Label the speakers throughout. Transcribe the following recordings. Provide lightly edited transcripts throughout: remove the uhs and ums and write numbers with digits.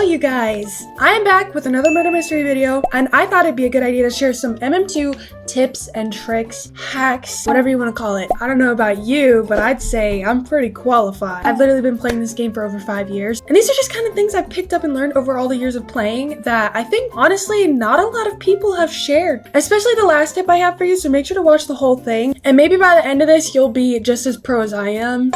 Speaker 1: Hello you guys! I am back with another murder mystery video, and I thought it'd be a good idea to share some MM2 tips and tricks, hacks, whatever you want to call it. I don't know about you, but I'd say I'm pretty qualified. I've literally been playing this game for over 5 years, and these are just kind of things I've picked up and learned over all the years of playing that I think, honestly, not a lot of people have shared. Especially the last tip I have for you, so make sure to watch the whole thing, and maybe by the end of this, you'll be just as pro as I am.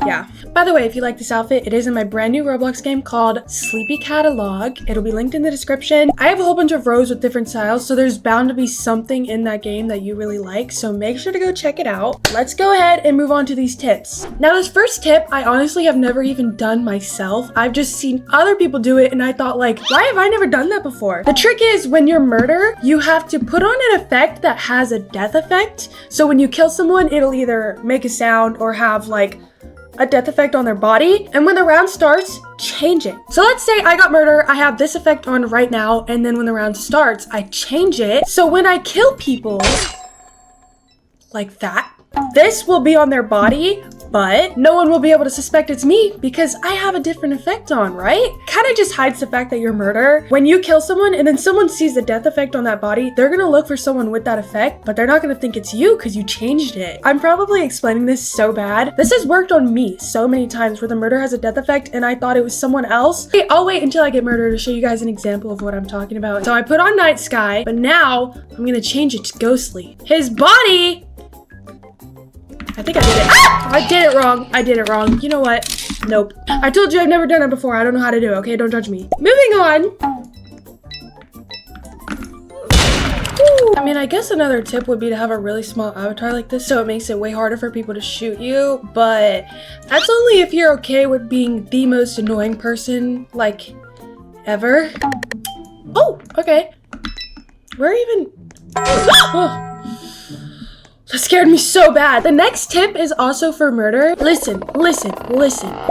Speaker 1: Yeah. By the way, if you like this outfit, it is in my brand new Roblox game called Sleepy Catalog. It'll be linked in the description. I have a whole bunch of rows with different styles, so there's bound to be something in that game that you really like, so make sure to go check it out. Let's go ahead and move on to these tips. Now, this first tip, I honestly have never even done myself. I've just seen other people do it, and I thought, like, why have I never done that before? The trick is, when you're murder, you have to put on an effect that has a death effect. So when you kill someone, it'll either make a sound or have, like, a death effect on their body, and when the round starts, change it. So let's say I got murder, I have this effect on right now, and then when the round starts, I change it. So when I kill people like that, this will be on their body, but no one will be able to suspect it's me because I have a different effect on, right? Kind of just hides the fact that you're murder. When you kill someone and then someone sees the death effect on that body, they're gonna look for someone with that effect, but they're not gonna think it's you because you changed it. I'm probably explaining this so bad. This has worked on me so many times where the murder has a death effect and I thought it was someone else. Okay, I'll wait until I get murdered to show you guys an example of what I'm talking about. So I put on Night Sky, but now I'm gonna change it to Ghostly. His body, I think I did it. Ah! I did it wrong. I did it wrong. You know what? Nope. I told you I've never done it before. I don't know how to do it, okay? Don't judge me. Moving on. Ooh. I mean, I guess another tip would be to have a really small avatar like this so it makes it way harder for people to shoot you, but that's only if you're okay with being the most annoying person, like, ever. Oh, okay. Where even... Oh. That scared me so bad. The next tip is also for murder. Listen.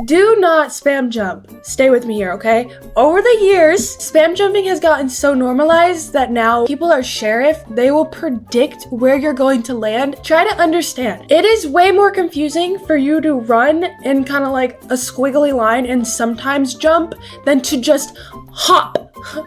Speaker 1: Do not spam jump. Stay with me here, okay? Over the years, spam jumping has gotten so normalized that now people are sheriff. They will predict where you're going to land. Try to understand. It is way more confusing for you to run in kind of like a squiggly line and sometimes jump than to just hop.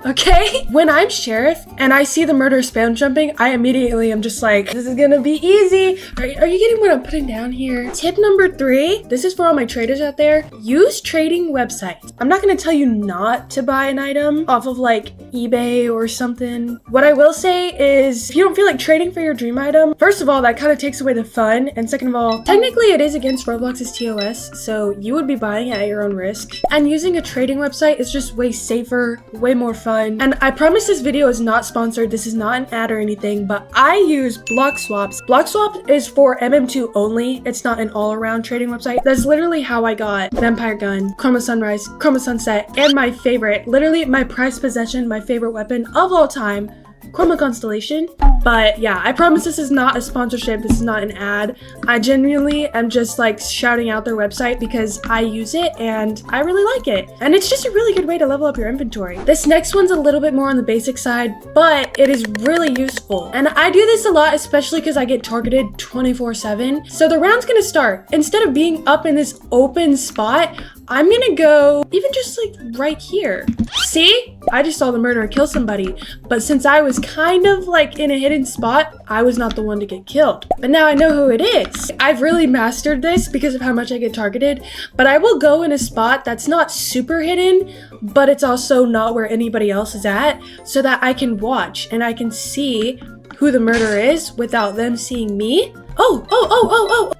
Speaker 1: Okay? When I'm sheriff and I see the murder spam jumping, I immediately am just like, this is gonna be easy. Are you getting what I'm putting down here? Tip number 3, this is for all my traders out there. Use trading websites. I'm not gonna tell you not to buy an item off of like eBay or something. What I will say is, if you don't feel like trading for your dream item, first of all, that kind of takes away the fun. And second of all, technically it is against Roblox's TOS, so you would be buying it at your own risk. And using a trading website is just way safer, way more fun. And I promise this video is not sponsored. This is not an ad or anything, but I use block swaps. Block swap is for MM2 only. It's not an all-around trading website. That's literally how I got Vampire Gun, Chroma Sunrise, Chroma Sunset, and my favorite, literally my prized possession, my favorite weapon of all time, Chroma Constellation. But yeah, I promise this is not a sponsorship. This is not an ad. I genuinely am just like shouting out their website because I use it and I really like it. And it's just a really good way to level up your inventory. This next one's a little bit more on the basic side, but it is really useful. And I do this a lot, especially because I get targeted 24/7. So the round's gonna start. Instead of being up in this open spot, I'm gonna go even just like right here. See? I just saw the murderer kill somebody, but since I was kind of like in a hidden spot, I was not the one to get killed. But now I know who it is. I've really mastered this because of how much I get targeted, but I will go in a spot that's not super hidden, but it's also not where anybody else is at, so that I can watch and I can see who the murderer is without them seeing me. Oh.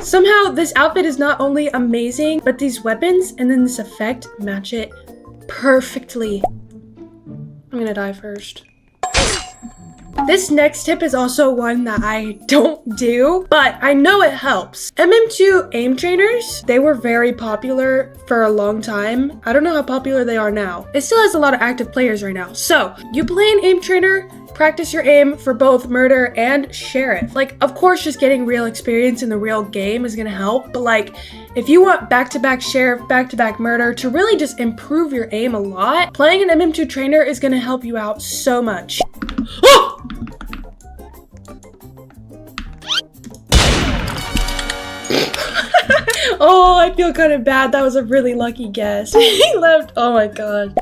Speaker 1: Somehow this outfit is not only amazing, but these weapons and then this effect match it perfectly. I'm gonna die first. This next tip is also one that I don't do, but I know it helps. MM2 aim trainers, they were very popular for a long time. I don't know how popular they are now. It still has a lot of active players right now. So you play an aim trainer, practice your aim for both murder and sheriff. Like, of course, just getting real experience in the real game is gonna help, but like, if you want back-to-back sheriff, back-to-back murder to really just improve your aim a lot, playing an MM2 trainer is gonna help you out so much. Oh! Oh, I feel kind of bad. That was a really lucky guess. He left. Oh my god.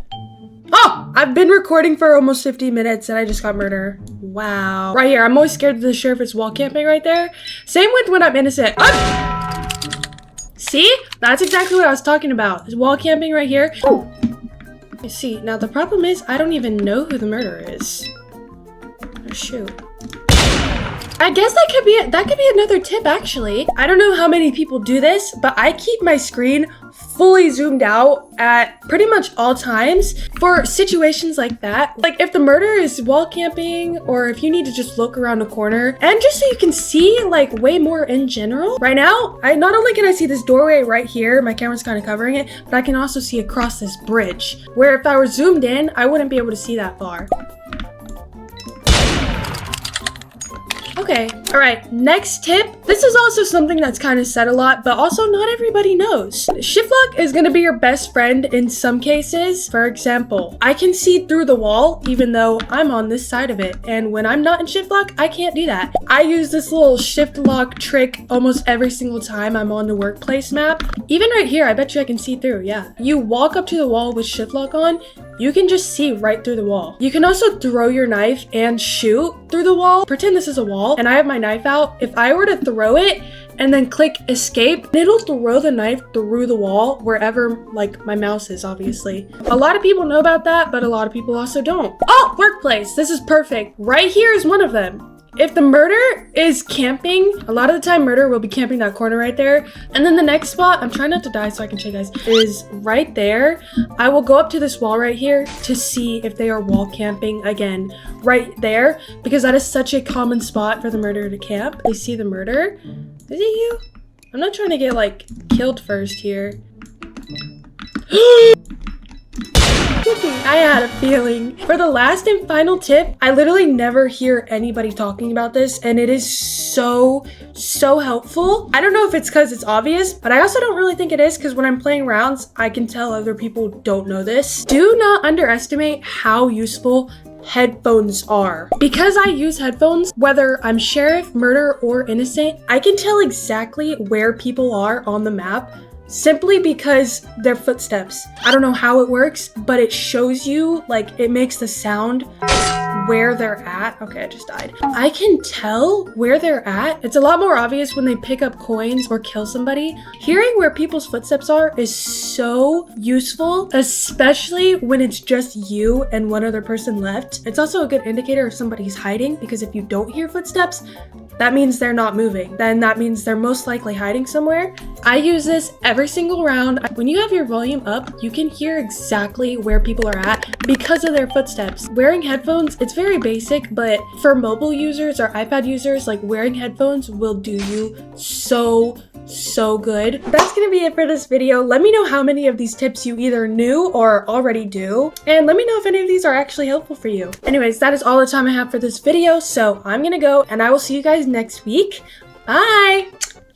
Speaker 1: Oh, I've been recording for almost 50 minutes and I just got murder. Wow. Right here. I'm always scared of the sheriff is wall camping right there. Same with when I'm innocent. Ah! See? That's exactly what I was talking about. Is wall camping right here. Oh. You see, now the problem is I don't even know who the murderer is. Oh, shoot. I guess that could be another tip actually. I don't know how many people do this, but I keep my screen fully zoomed out at pretty much all times for situations like that. Like if the murderer is wall camping or if you need to just look around the corner and just so you can see like way more in general. Right now, not only can I see this doorway right here, my camera's kind of covering it, but I can also see across this bridge where if I were zoomed in, I wouldn't be able to see that far. Okay, all right, next tip. This is also something that's kind of said a lot, but also not everybody knows. Shift lock is gonna be your best friend in some cases. For example, I can see through the wall even though I'm on this side of it. And when I'm not in shift lock, I can't do that. I use this little shift lock trick almost every single time I'm on the workplace map. Even right here, I bet you I can see through, yeah. You walk up to the wall with shift lock on, you can just see right through the wall. You can also throw your knife and shoot through the wall. Pretend this is a wall and I have my knife out. If I were to throw it and then click escape, it'll throw the knife through the wall wherever like my mouse is, obviously. A lot of people know about that, but a lot of people also don't. Oh, workplace, this is perfect. Right here is one of them. If the murderer is camping, a lot of the time murderer will be camping that corner right there. And then the next spot, I'm trying not to die so I can show you guys, is right there. I will go up to this wall right here to see if they are wall camping again, right there, because that is such a common spot for the murderer to camp. They see the murderer. Is it you? I'm not trying to get like killed first here. I had a feeling. For the last and final tip, I literally never hear anybody talking about this and it is so helpful. I don't know if it's because it's obvious, but I also don't really think it is because when I'm playing rounds, I can tell other people don't know this. Do not underestimate how useful headphones are. Because I use headphones, whether I'm sheriff, murderer, or innocent, I can tell exactly where people are on the map simply because their footsteps. I don't know how it works, but it shows you, like, it makes the sound where they're at. Okay, I just died. I can tell where they're at. It's a lot more obvious when they pick up coins or kill somebody. Hearing where people's footsteps are is so useful, especially when it's just you and one other person left. It's also a good indicator if somebody's hiding, because if you don't hear footsteps, that means they're not moving. Then that means they're most likely hiding somewhere. I use this every single round. When you have your volume up, you can hear exactly where people are at because of their footsteps. Wearing headphones, it's very basic, but for mobile users or iPad users, like wearing headphones will do you so good. That's gonna be it for this video. Let me know how many of these tips you either knew or already do, and let me know if any of these are actually helpful for you. Anyways, that is all the time I have for this video, so I'm gonna go and I will see you guys next week. Bye!